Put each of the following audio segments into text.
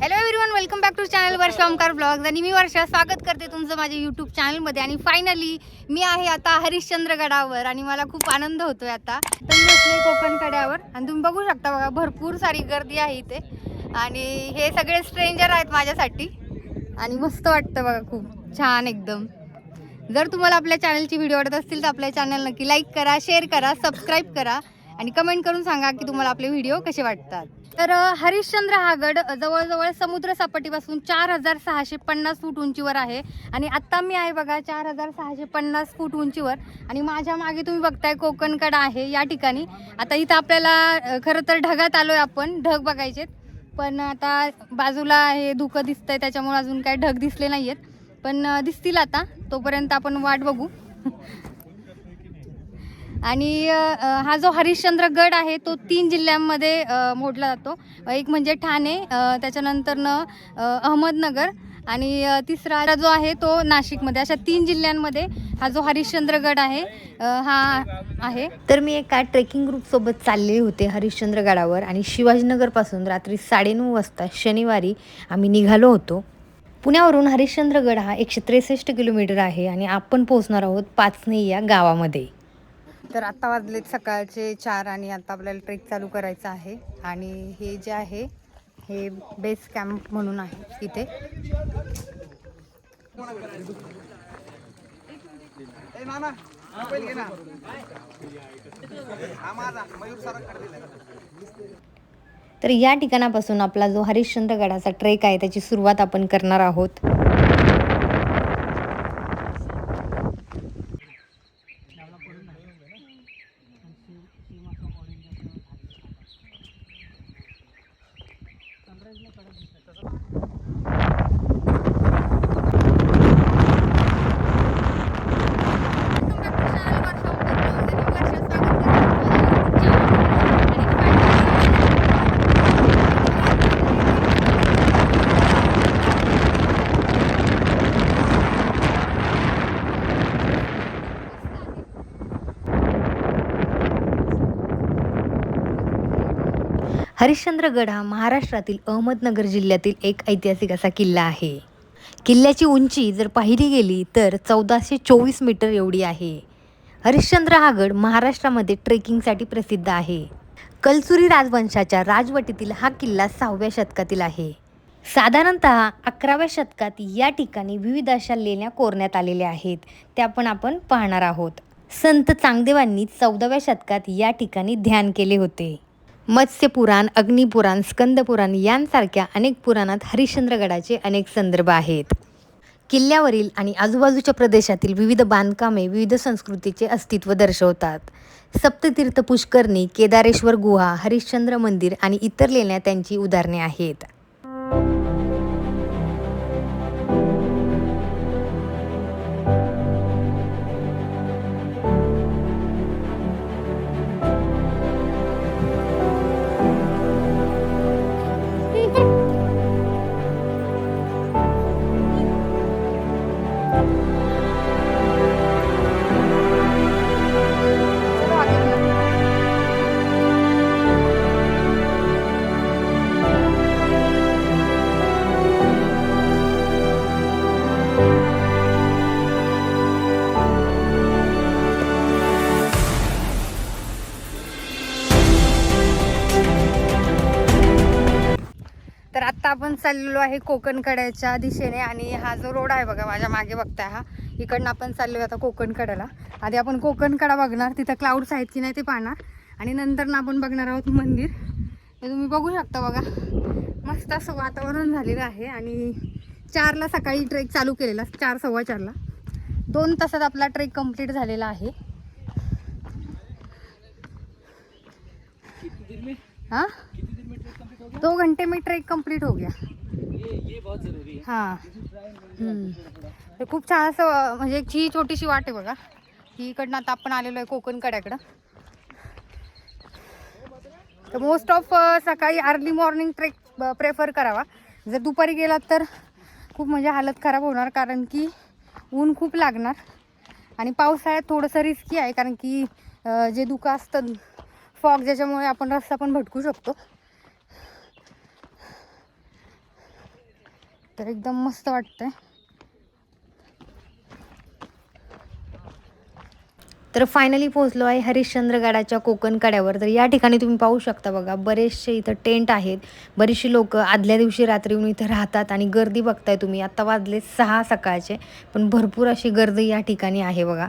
Hello everyone, welcome back to channel Varsha Omkar blogs. आणि मी वर्षा स्वागत करते तुमचं माझ्या यूट्यूब चॅनलमध्ये. आणि फायनली मी आहे आता हरिश्चंद्रगडावर आणि मला खूप आनंद होतोय. आता तर मी असले कोकण कड्यावर आणि तुम्ही बघू शकता बघा, भरपूर सारी गर्दी आहे इथे. आणि हे सगळे स्ट्रेंजर आहेत माझ्यासाठी आणि मस्त वाटतं बघा, खूप छान एकदम. जर तुम्हाला आपल्या चॅनलची व्हिडिओ आवडत असतील तर आपल्या चॅनल नक्की लाईक करा, शेअर करा, सबस्क्राईब करा आणि कमेंट करून सांगा की तुम्हाला आपले व्हिडिओ कसे वाटतात. तर हरिश्चंद्र हा गड जवळजवळ समुद्र सपाटीपासून 4650 फूट उंचीवर आहे. आणि आत्ता मी आहे बघा 4650 फूट उंचीवर. आणि माझ्या मागे तुम्ही बघताय कोकण कडा आहे या ठिकाणी. आता इथं आपल्याला खरं तर ढगात आलोय आपण, ढग बघायचे. पण आता बाजूला हे धुकं दिसतंय त्याच्यामुळे अजून काही ढग दिसले नाहीयेत, पण दिसतील आता. तोपर्यंत आपण वाट बघू. आणि हा जो हरिश्चंद्रगड आहे तो 3 जिल्ह्यांमध्ये मोडला जातो. एक म्हणजे ठाणे, त्याच्यानंतरनं अहमदनगर आणि तिसरा जो आहे तो नाशिकमध्ये. अशा 3 जिल्ह्यांमध्ये हा जो हरिश्चंद्रगड आहे हा आहे. तर मी एका ट्रेकिंग ग्रुपसोबत चालले होते हरिश्चंद्रगडावर. आणि शिवाजीनगरपासून रात्री 9:30 वाजता शनिवारी आम्ही निघालो होतो. पुण्यावरून हरिश्चंद्रगड हा 163 किलोमीटर आहे आणि आपण पोहोचणार आहोत पाचने या गावामध्ये. तर आता वाजलेत सकाळचे 4 आणि आता आपल्याला ट्रेक चालू करायचा आहे. आणि हे जे आहे हे बेस कॅम्प म्हणून आहे इथे. तर या ठिकाणापासून आपला जो हरिश्चंद्रगडाचा ट्रेक आहे त्याची सुरुवात आपण करणार आहोत. हरिश्चंद्रगड हा महाराष्ट्रातील अहमदनगर जिल्ह्यातील एक ऐतिहासिक असा किल्ला आहे. किल्ल्याची उंची जर पाहिली गेली तर 1424 मीटर एवढी आहे. हरिश्चंद्र हा गड महाराष्ट्रामध्ये ट्रेकिंगसाठी प्रसिद्ध आहे. कलसुरी राजवंशाच्या राजवटीतील हा किल्ला 6व्या शतकातील आहे. साधारणतः 11व्या शतकात या ठिकाणी विविध अशा लेण्या कोरण्यात आलेल्या आहेत, त्या पण आपण पाहणार आहोत. संत चांगदेवांनी 14व्या शतकात या ठिकाणी ध्यान केले होते. मत्स्यपुराण, अग्निपुराण, स्कंदपुराण यांसारख्या अनेक पुराणात हरिश्चंद्रगडाचे अनेक संदर्भ आहेत. किल्ल्यावरील आणि आजूबाजूच्या प्रदेशातील विविध बांधकामे विविध संस्कृतीचे अस्तित्व दर्शवतात. सप्ततीर्थ पुष्करणी, केदारेश्वर गुहा, हरिश्चंद्र मंदिर आणि इतर लेण्या त्यांची उदाहरणे आहेत. तर आत्ता आपण चाललेलो आहे कोकण कड्याच्या दिशेने. आणि हा जो रोड आहे बघा माझ्या मागे बघताय, हा इकडनं आपण चाललोय आता कोकण कड्याला. आधी आपण कोकण कडा बघणार, तिथं क्लाउड्स आहेत की नाही ते पाहणार. आणि नंतर ना आपण बघणार आहोत मंदिर. हे तुम्ही बघू शकता बघा, मस्त असं वातावरण झालेलं आहे. आणि 4ला सकाळी ट्रेक चालू केलेला, 4 सव्वा 4ला. 2 तासात आपला ट्रेक कंप्लीट झालेला आहे. हाँ 2 घंटे में ट्रेक कंप्लीट हो गया. ये बहुत जरूरी है. हाँ तर खूप छान असं, म्हणजे एक ही छोटीशी वाट आहे बघा ही. इकडनं आता आपण आलेलो आहे कोकण कड्याकडं. तर मोस्ट ऑफ सकाळी अर्ली मॉर्निंग ट्रेक प्रेफर करावा. जर दुपारी गेलात तर खूप म्हणजे हालत खराब होणार, कारण की ऊन खूप लागणार. आणि पावसाळ्यात थोडंसं रिस्की आहे, कारण की जे धुकं असतं, फॉग, ज्याच्यामुळे आपण रस्ता पण भटकू शकतो. तर एकदम मस्त वाटतंय. तर फायनली पोहोचलो आहे हरिश्चंद्रगडाच्या कोकण कड्यावर. तर या ठिकाणी तुम्ही पाहू शकता बघा, बरेचसे इथं टेंट आहेत. बरीचशी लोक आदल्या दिवशी रात्री येऊन इथं राहतात आणि गर्दी बघताय तुम्ही. आता वाजले 6 सकाळचे, पण भरपूर अशी गर्दी या ठिकाणी आहे बघा.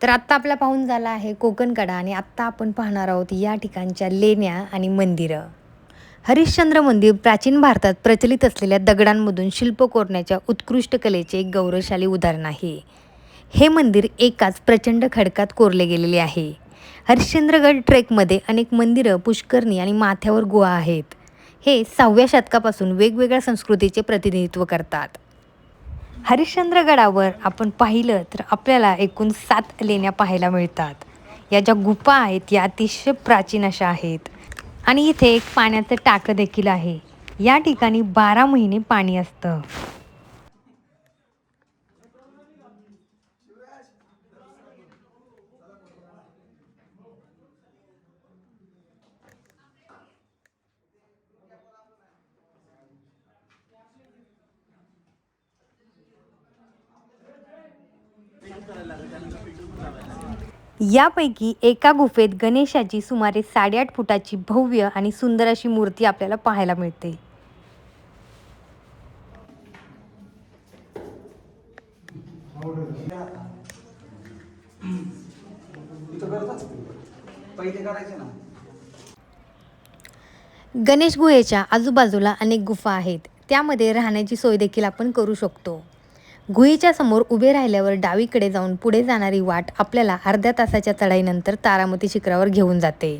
तर आत्ता आपला पाहून झाला आहे कोकणकडा आणि आत्ता आपण पाहणार आहोत या ठिकाणच्या लेण्या आणि मंदिरं. हरिश्चंद्र मंदिर प्राचीन भारतात प्रचलित असलेल्या दगडांमधून शिल्प कोरण्याच्या उत्कृष्ट कलेचे एक गौरवशाली उदाहरण आहे. हे मंदिर एकाच प्रचंड खडकात कोरले गेलेले आहे. हरिश्चंद्रगड ट्रेकमध्ये अनेक मंदिरं, पुष्करणी आणि माथ्यावर गुहा आहेत. हे 6व्या शतकापासून वेगवेगळ्या संस्कृतीचे प्रतिनिधित्व करतात. हरिश्चंद्रगडावर आपण पाहिलं तर आपल्याला एकूण 7 लेण्या पाहायला मिळतात. या ज्या गुफा आहेत या अतिशय प्राचीन अशा आहेत आणि इथे एक पाण्याचं टाकं देखील आहे. या ठिकाणी 12 महिने पाणी असतं. यापैकी एका गुफेत गणेशाची सुमारे 8.5 फुटाची भव्य आणि सुंदर अशी मूर्ती आपल्याला पाहायला मिळते. गणेश गुहेच्या आजूबाजूला अनेक गुफा आहेत. त्यामध्ये राहण्याची सोय देखील आपण करू शकतो. गुहेच्या समोर उभे राहिल्यावर डावीकडे जाऊन पुढे जाणारी वाट आपल्याला अर्ध्या तासाच्या चढाईनंतर तारामती शिखरावर घेऊन जाते.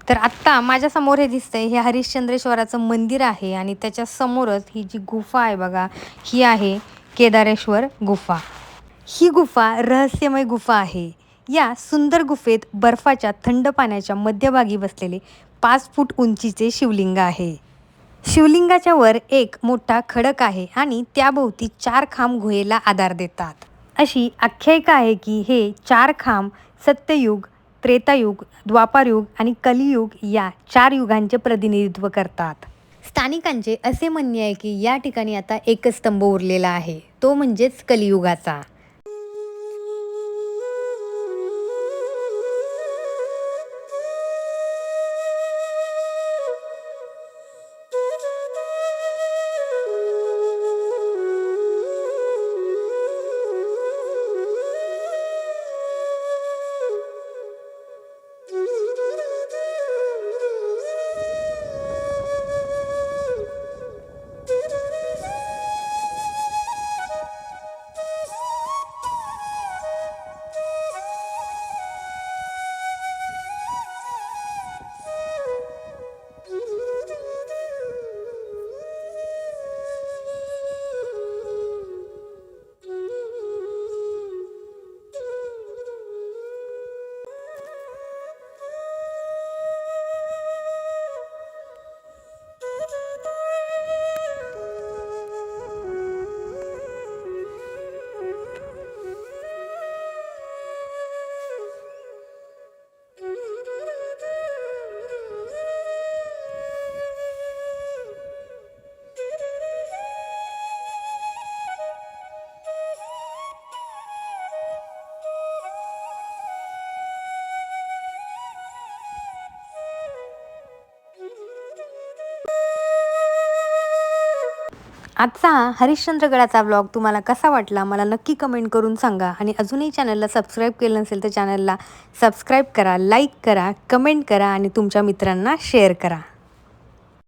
तर आत्ता माझ्यासमोर हे दिसतंय हे हरिश्चंद्रेश्वराचं मंदिर आहे आणि त्याच्या समोरच ही जी गुफा आहे बघा, ही आहे केदारेश्वर गुफा. ही गुफा रहस्यमय गुफा आहे. या सुंदर गुफेत बर्फाच्या थंड पाण्याच्या मध्यभागी बसलेले 5 फूट उंचीचे शिवलिंग आहे. शिवलिंगाच्या वर एक मोठा खडक आहे आणि त्याभोवती 4 खांब गुहेला आधार देतात. अशी आख्यायिका आहे की हे 4 खांब सत्ययुग, त्रेतायुग, द्वापारयुग आणि कलियुग या 4 युगांचे प्रतिनिधित्व करतात. स्थानिकांचे असे म्हणणे आहे की या ठिकाणी आता एकच स्तंभ उरलेला आहे, तो म्हणजेच कलियुगाचा. आजचा हरिश्चंद्रगडाचा व्लॉग तुम्हाला कसा वाटला मला नक्की कमेंट करून सांगा. आणि अजूनही चॅनलला सबस्क्राईब केलं नसेल तर चॅनलला सबस्क्राईब करा, लाईक करा, कमेंट करा आणि तुमच्या मित्रांना शेअर करा.